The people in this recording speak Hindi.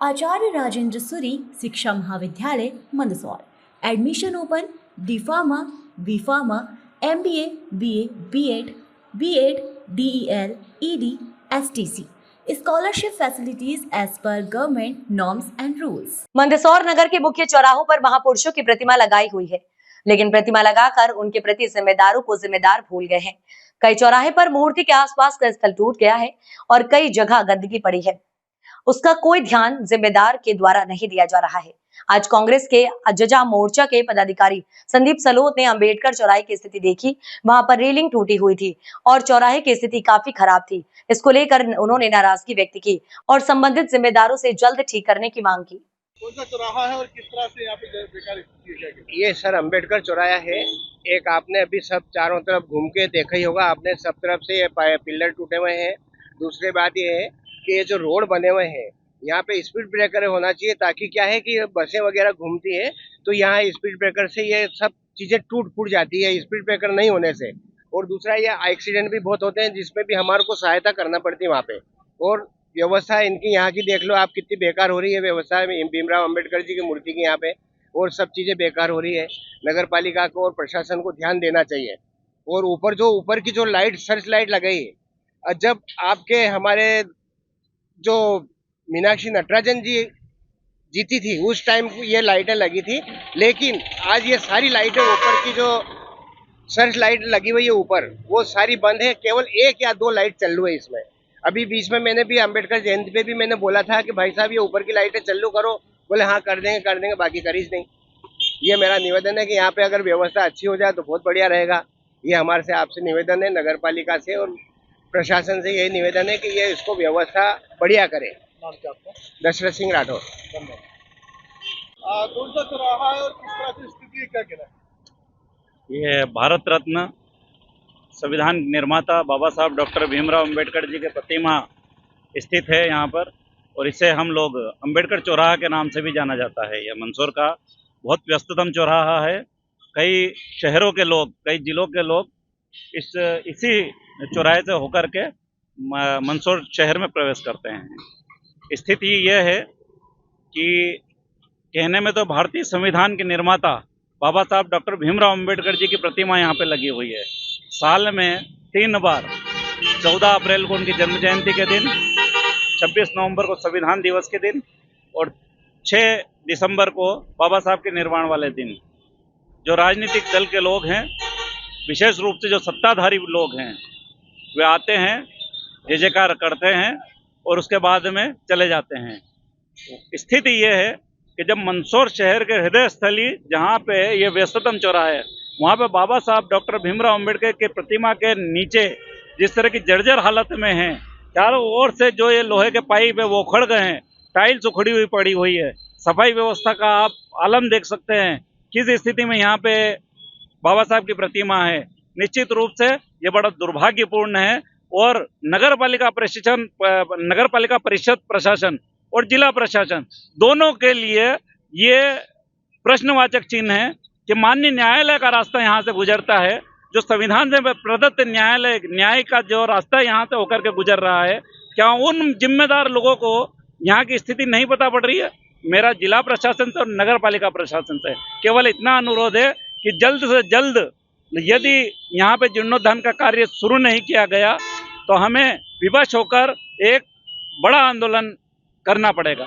Acharya Rajendra Suri Shiksha Mahavidyalaya Mandsaur. Admission open. D pharma, B pharma, MBA, BA, B.Ed, B.Ed, DEL, ED, STC। Scholarship facilities as per government norms and rules. Mandsaur नगर के मुख्य चौराहों पर महापुरुषों की प्रतिमा लगाई हुई है, लेकिन प्रतिमा लगाकर उनके प्रति जिम्मेदारों को जिम्मेदार भूल गए हैं। कई चौराहे पर मूर्ति के आसपास का स्थल टूट गया है और कई जगह गंदगी पड़ी है। उसका कोई ध्यान जिम्मेदार के द्वारा नहीं दिया जा रहा है। आज कांग्रेस के अजजा मोर्चा के पदाधिकारी संदीप सलोत ने अंबेडकर चौराहे की स्थिति देखी। वहां पर रेलिंग टूटी हुई थी और चौराहे की स्थिति काफी खराब थी। इसको लेकर उन्होंने नाराजगी व्यक्त की और संबंधित जिम्मेदारों से जल्द ठीक करने की मांग की। कौन सा चौराहा है और किस तरह से यहाँ पे बेकार स्थिति है? ये सर अंबेडकर चौराहा है। एक आपने अभी सब चारों तरफ घूम के देखा ही होगा आपने, सब तरफ से ये पिलर टूटे हुए हैं। दूसरी बात ये है कि ये जो रोड बने हुए हैं यहाँ पे स्पीड ब्रेकर होना चाहिए, ताकि क्या है कि बसें वगैरह घूमती है तो यहाँ स्पीड ब्रेकर से ये सब चीजें टूट फूट जाती है, स्पीड ब्रेकर नहीं होने से। और दूसरा ये एक्सीडेंट भी बहुत होते हैं, जिसमें भी हमारे को सहायता करना पड़ती है वहाँ पे। और व्यवस्था इनकी यहाँ की देख लो आप, कितनी बेकार हो रही है व्यवस्था भीमराव अंबेडकर जी की मूर्ति की यहाँ पे, और सब चीजें बेकार हो रही है। नगर पालिका को और प्रशासन को ध्यान देना चाहिए। और ऊपर की जो लाइट, सर्च लाइट लगाई है, जब आपके हमारे जो मीनाक्षी नटराजन जी जीती थी उस टाइम ये लाइटें लगी थी, लेकिन आज ये सारी लाइटें ऊपर की जो सर्च लाइट लगी हुई है ऊपर, वो सारी बंद है। केवल 1 या 2 लाइट चल रही है इसमें। अभी बीच में मैंने भी अंबेडकर जयंती पे भी मैंने बोला था कि भाई साहब ये ऊपर की लाइटें चालू करो, बोले हाँ कर देंगे, बाकी करीज नहीं। ये मेरा निवेदन है कि यहाँ पे अगर व्यवस्था अच्छी हो जाए तो बहुत बढ़िया रहेगा। ये हमारे से आपसे निवेदन है, नगर पालिका से और प्रशासन से यही निवेदन है कि ये इसको व्यवस्था बढ़िया करे। दशरथ सिंह राठौर। कौन सा चौराहा है और किस तरह से स्थिति है, क्या कहना है? ये भारत रत्न संविधान निर्माता बाबा साहब डॉक्टर भीमराव अंबेडकर जी के प्रतिमा स्थित है यहाँ पर, और इसे हम लोग अंबेडकर चौराहा के नाम से भी जाना जाता है। यह मंदसौर का बहुत व्यस्ततम चौराहा है। कई शहरों के लोग, कई जिलों के लोग इसी चौराहे से होकर के मंदसौर शहर में प्रवेश करते हैं। स्थिति यह है कि कहने में तो भारतीय संविधान के निर्माता बाबा साहब डॉक्टर भीमराव अंबेडकर जी की प्रतिमा यहाँ पे लगी हुई है। साल में 3 बार, 14 अप्रैल को उनकी जन्म जयंती के दिन, 26 नवंबर को संविधान दिवस के दिन और 6 दिसंबर को बाबा साहब के निर्वाण वाले दिन, जो राजनीतिक दल के लोग हैं, विशेष रूप से जो सत्ताधारी लोग हैं, वे आते हैं, जय जयकार करते हैं और उसके बाद में चले जाते हैं। स्थिति ये है कि जब मंदसौर शहर के हृदय स्थली जहाँ पे ये व्यस्ततम चौराहा है, वहाँ पे बाबा साहब डॉक्टर भीमराव अंबेडकर के प्रतिमा के नीचे जिस तरह की जर्जर हालत में है, चारों ओर से जो ये लोहे के पाइप है वो उखड़ गए हैं, टाइल्स उखड़ी हुई पड़ी हुई है, सफाई व्यवस्था का आप आलम देख सकते हैं किस स्थिति में यहाँ पे बाबा साहब की प्रतिमा है। निश्चित रूप से ये बड़ा दुर्भाग्यपूर्ण है और नगर पालिका परिषद प्रशासन और जिला प्रशासन दोनों के लिए ये प्रश्नवाचक चिन्ह है कि माननीय न्यायालय का रास्ता यहाँ से गुजरता है, जो संविधान से प्रदत्त न्याय का जो रास्ता यहाँ से होकर के गुजर रहा है, क्या उन जिम्मेदार लोगों को यहाँ की स्थिति नहीं पता पड़ रही है? मेरा जिला प्रशासन से और नगर पालिका प्रशासन से केवल इतना अनुरोध है कि जल्द से जल्द यदि यहाँ पे जीर्णोद्धार का कार्य शुरू नहीं किया गया तो हमें विवश होकर एक बड़ा आंदोलन करना पड़ेगा।